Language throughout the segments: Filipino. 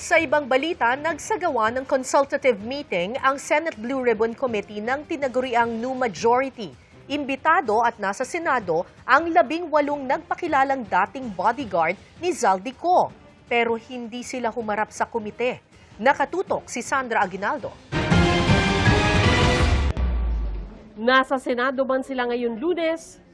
Sa ibang balita, nagsagawa ng consultative meeting ang Senate Blue Ribbon Committee ng tinaguriang new majority. Imbitado at nasa Senado ang 18 nagpakilalang dating bodyguard ni Zaldico. Pero hindi sila humarap sa komite. Nakatutok si Sandra Aguinaldo. Nasa Senado man sila ngayon Lunes,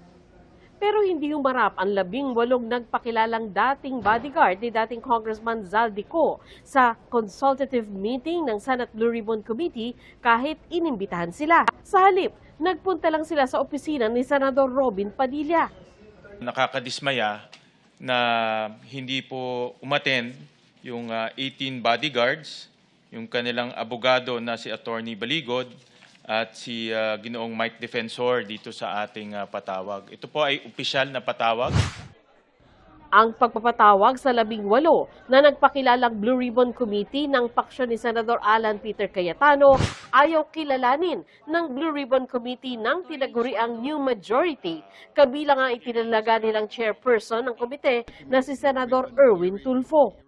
pero hindi humarap ang 18 nagpakilalang dating bodyguard ni dating Congressman Zaldico sa consultative meeting ng Senate Blue Ribbon Committee kahit inimbitahan sila. Sa halip, nagpunta lang sila sa opisina ni Senador Robin Padilla. Nakakadismaya na hindi po umattend yung 18 bodyguards, yung kanilang abogado na si Attorney Baligod, at si Ginoong Mike Defensor dito sa ating patawag. Ito po ay opisyal na patawag. Ang pagpapatawag sa 18 na nagpakilalang Blue Ribbon Committee ng paksyon ni Senador Alan Peter Cayetano ayaw kilalanin ng Blue Ribbon Committee ng tinaguriang new majority. Kabilang ang itinalaga nilang chairperson ng komite na si Senador Erwin Tulfo.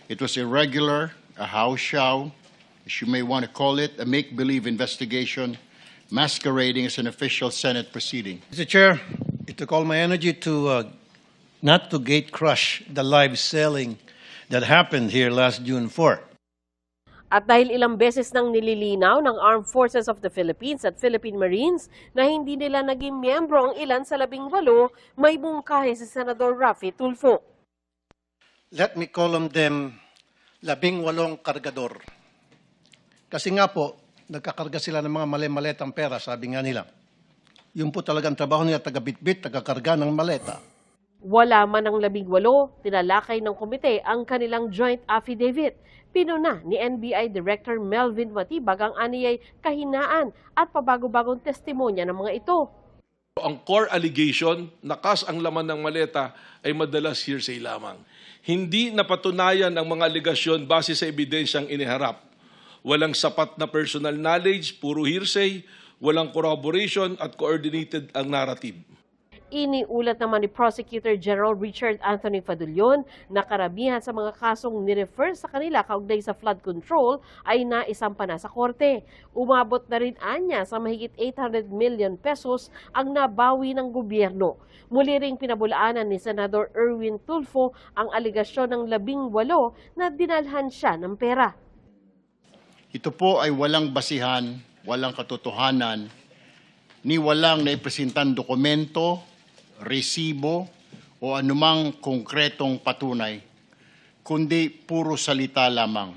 It was irregular, a house show, as you may want to call it, a make-believe investigation masquerading as an official Senate proceeding. Mr. Chair, it took all my energy to not to gate crush the live selling that happened here last June 4. At dahil ilang beses nang nililinaw ng Armed Forces of the Philippines at Philippine Marines na hindi nila naging miyembro ang ilan sa 18, may mungkahi si Senador Raffy Tulfo. Let me call them 18 kargador. Kasi nga po, nagkakarga sila ng mga mali-maletang pera, sabi nga nila. Yun po talagang trabaho nila, taga-bitbit, taga-karga ng maleta. Wala man ang 18, tinalakay ng komite ang kanilang joint affidavit. Pinuna ni NBI Director Melvin Matibag ang aniyay kahinaan at pabago-bagong testimonya ng mga ito. Ang core allegation, nakas ang laman ng maleta, ay madalas hearsay lamang. Hindi napatunayan ang mga alegasyon base sa ebidensyang iniharap. Walang sapat na personal knowledge, puro hearsay, walang corroboration at coordinated ang narrative. Iniulat naman ni Prosecutor General Richard Anthony Fadulion na karamihan sa mga kasong nirefer sa kanila kaugnay sa flood control ay naisampa na sa korte. Umabot na rin anya sa mahigit 800 million pesos ang nabawi ng gobyerno. Muli ring pinabulaanan ni Senador Erwin Tulfo ang aligasyon ng 18 na dinalhan siya ng pera. Ito po ay walang basihan, walang katotohanan, ni walang naipresentang dokumento, resibo, o anumang konkretong patunay, kundi puro salita lamang.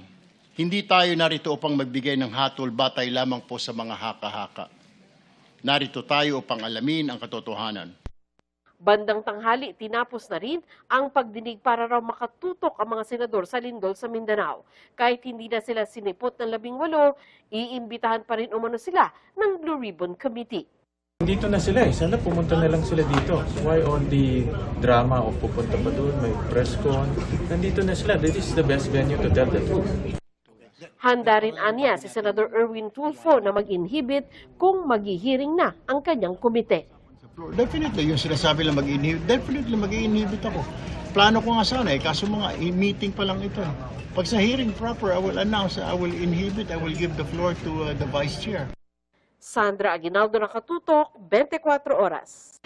Hindi tayo narito upang magbigay ng hatol batay lamang po sa mga haka-haka. Narito tayo upang alamin ang katotohanan. Bandang tanghali, tinapos na rin ang pagdinig para raw makatutok ang mga senador sa lindol sa Mindanao. Kahit hindi na sila sinipot ng 18, iimbitahan pa rin umano sila ng Blue Ribbon Committee. Dito na sila eh. Sana pumunta na lang sila dito. Why all the drama o pupunta pa doon, may press con. Nandito na sila. This is the best venue to tell the truth. Handa rin anya si Senador Erwin Tulfo na mag-inhibit kung maghihiring na ang kanyang komite. Definitely, yung sinasabi lang mag-inhibit, definitely mag-inhibit ako. Plano ko nga sana kaso mga meeting pa lang ito. Pag sa hearing proper, I will announce, I will inhibit, I will give the floor to the Vice Chair. Sandra Aguinaldo, Nakatutok, 24 Oras.